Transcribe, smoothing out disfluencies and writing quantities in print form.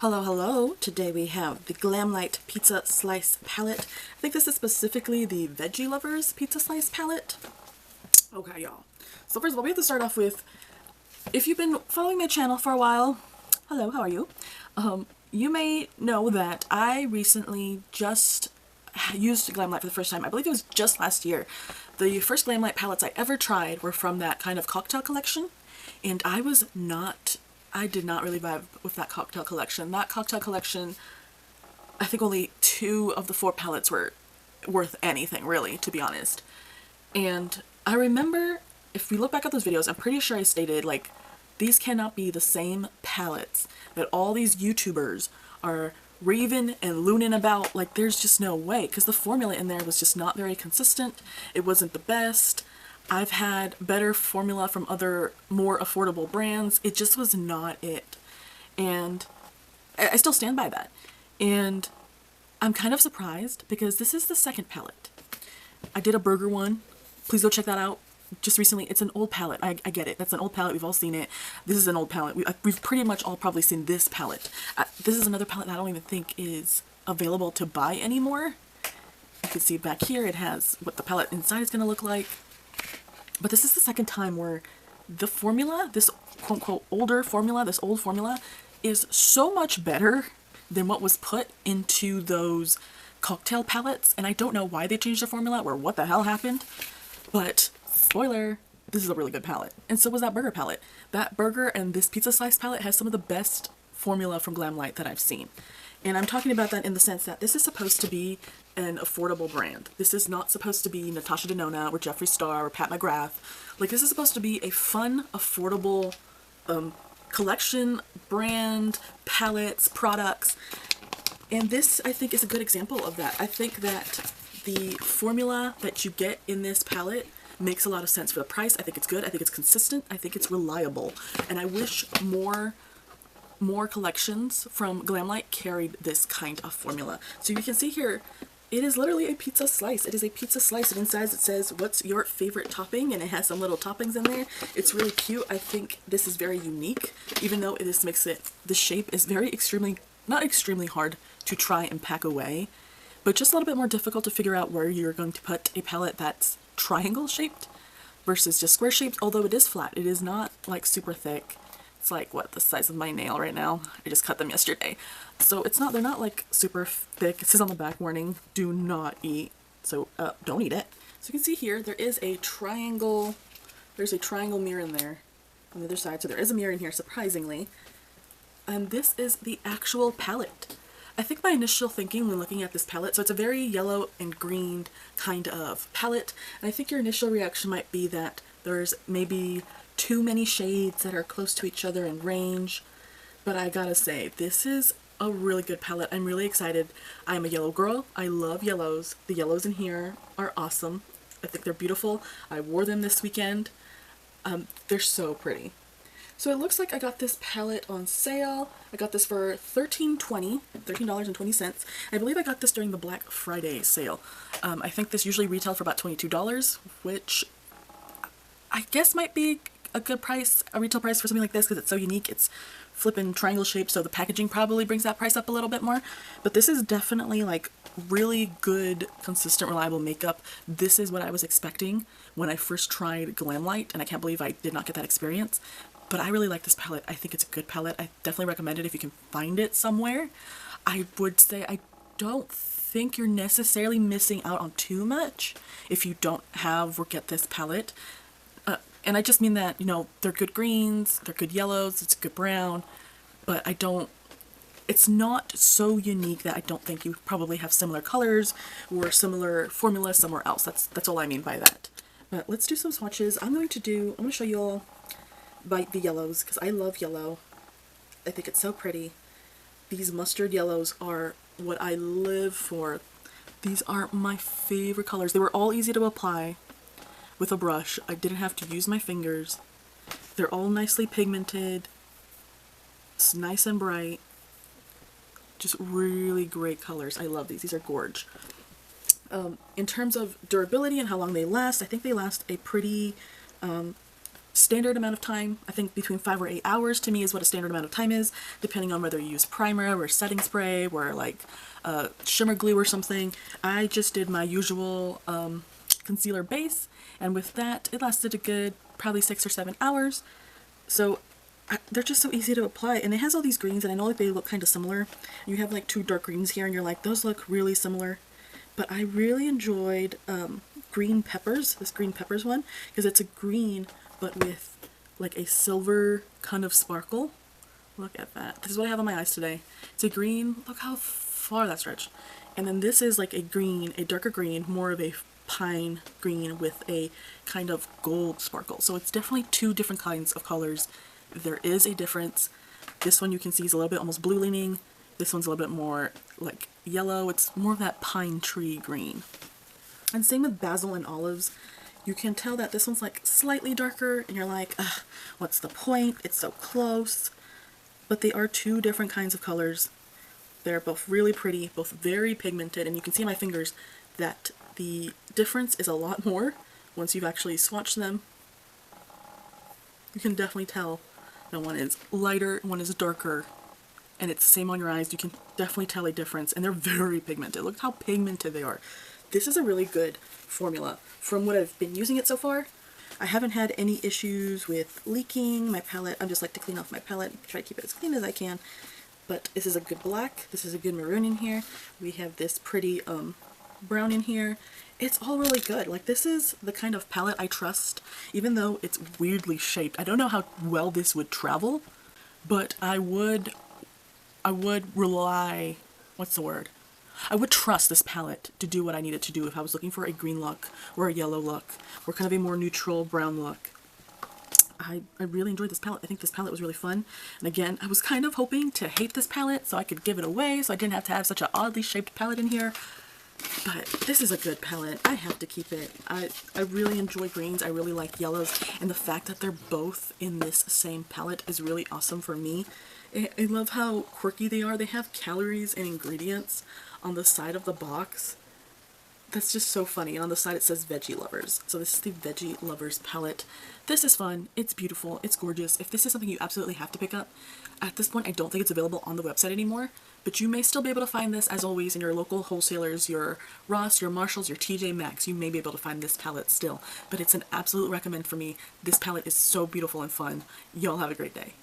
Hello, hello. Today we have the Glamlite Pizza Slice Palette. I think this is specifically the Veggie Lovers Pizza Slice Palette. Okay, y'all. So first of all, we have to start off with, if you've been following my channel for a while, hello, how are you? You may know that I recently just used Glamlite for the first time. I believe it was just last year. The first Glamlite palettes I ever tried were from that kind of cocktail collection, and I did not really vibe with that cocktail collection. That cocktail collection, I think only 2 of the 4 palettes were worth anything, really, to be honest. And I remember, if we look back at those videos, I'm pretty sure I stated, like, these cannot be the same palettes that all these YouTubers are raving and looning about. Like, there's just no way, because the formula in there was just not very consistent. It wasn't the best. I've had better formula from other more affordable brands. It just was not it. And I still stand by that. And I'm kind of surprised because this is the second palette. I did a burger one. Please go check that out. Just recently. It's an old palette. I get it. That's an old palette. We've all seen it. This is an old palette. We've pretty much all probably seen this palette. This is another palette that I don't even think is available to buy anymore. You can see back here it has what the palette inside is going to look like. But this is the second time where the formula, this quote-unquote older formula, this old formula, is so much better than what was put into those cocktail palettes. And I don't know why they changed the formula or what the hell happened. But, spoiler, this is a really good palette. And so was that burger palette. That burger and this pizza slice palette has some of the best formula from Glamlite that I've seen. And I'm talking about that in the sense that this is supposed to be an affordable brand. This is not supposed to be Natasha Denona or Jeffree Star or Pat McGrath. Like, this is supposed to be a fun, affordable collection, brand, palettes, products. And this, I think, is a good example of that. I think that the formula that you get in this palette makes a lot of sense for the price. I think it's good. I think it's consistent. I think it's reliable. And I wish more collections from Glamlite carried this kind of formula. So you can see here, it is literally a pizza slice. It is a pizza slice, and inside it says, what's your favorite topping? And it has some little toppings in there. It's really cute. I think this is very unique, even though this makes it, the shape is not extremely hard to try and pack away, but just a little bit more difficult to figure out where you're going to put a palette that's triangle shaped versus just square shaped, although it is flat. It is not like super thick. It's like, what, the size of my nail right now. I just cut them yesterday. So they're not like super thick. It says on the back, warning, do not eat. So don't eat it. So you can see here, there is a triangle, there's a triangle mirror in there on the other side. So there is a mirror in here, surprisingly. And this is the actual palette. I think my initial thinking when looking at this palette, so it's a very yellow and green kind of palette. And I think your initial reaction might be that there's maybe too many shades that are close to each other in range, but I gotta say, this is a really good palette. I'm really excited. I'm a yellow girl. I love yellows. The yellows in here are awesome. I think they're beautiful. I wore them this weekend. They're so pretty. So it looks like I got this palette on sale. I got this for $13.20. I believe I got this during the Black Friday sale. I think this usually retailed for about $22, which I guess might be a good price, a retail price for something like this, because it's so unique. It's flippin' triangle shaped, so the packaging probably brings that price up a little bit more. But this is definitely like really good, consistent, reliable makeup. This is what I was expecting when I first tried Glamlite, and I can't believe I did not get that experience. But I really like this palette. I think it's a good palette. I definitely recommend it if you can find it somewhere. I would say I don't think you're necessarily missing out on too much if you don't have or get this palette. And I just mean that, you know, they're good greens, they're good yellows, it's a good brown, but it's not so unique that I don't think you probably have similar colors or similar formulas somewhere else. That's all I mean by that. But let's do some swatches. I'm going to show you all the yellows, because I love yellow. I think it's so pretty. These mustard yellows are what I live for. These are my favorite colors. They were all easy to apply with a brush. I didn't have to use my fingers. They're all nicely pigmented. It's nice and bright. Just really great colors. I love these. These are gorge. In terms of durability and how long they last, I think they last a pretty standard amount of time. I think between 5 or 8 hours to me is what a standard amount of time is, depending on whether you use primer or setting spray or like shimmer glue or something. I just did my usual concealer base, and with that it lasted a good probably 6 or 7 hours. So they're just so easy to apply, and it has all these greens, and I know like they look kind of similar. You have like 2 dark greens here and you're like, those look really similar. But I really enjoyed green peppers, this green peppers one, because it's a green but with like a silver kind of sparkle. Look at that. This is what I have on my eyes today. It's a green, look how far that stretched. And then this is like a green, a darker green, more of a pine green with a kind of gold sparkle. So it's definitely 2 different kinds of colors. There is a difference. This one you can see is a little bit almost blue leaning. This one's a little bit more like yellow. It's more of that pine tree green. And same with basil and olives. You can tell that this one's like slightly darker and you're like, ugh, what's the point? It's so close. But they are 2 different kinds of colors. They're both really pretty, both very pigmented, and you can see on my fingers that the difference is a lot more once you've actually swatched them. You can definitely tell that one is lighter, one is darker, and it's the same on your eyes. You can definitely tell a difference, and they're very pigmented. Look how pigmented they are. This is a really good formula. From what I've been using it so far, I haven't had any issues with leaking my palette. I just like to clean off my palette, try to keep it as clean as I can. But this is a good black, this is a good maroon in here. We have this pretty brown in here. It's all really good. Like, this is the kind of palette I trust, even though it's weirdly shaped. I don't know how well this would travel, but I would rely, what's the word? I would trust this palette to do what I need it to do if I was looking for a green look or a yellow look or kind of a more neutral brown look. I really enjoyed this palette. I think this palette was really fun. And again, I was kind of hoping to hate this palette so I could give it away so I didn't have to have such an oddly shaped palette in here. But this is a good palette. I have to keep it. I really enjoy greens. I really like yellows. And the fact that they're both in this same palette is really awesome for me. I love how quirky they are. They have calories and ingredients on the side of the box. That's just so funny. And on the side it says Veggie Lovers. So this is the Veggie Lovers palette. This is fun. It's beautiful. It's gorgeous. If this is something you absolutely have to pick up, at this point I don't think it's available on the website anymore. But you may still be able to find this, as always, in your local wholesalers, your Ross, your Marshalls, your TJ Maxx. You may be able to find this palette still. But it's an absolute recommend for me. This palette is so beautiful and fun. Y'all have a great day.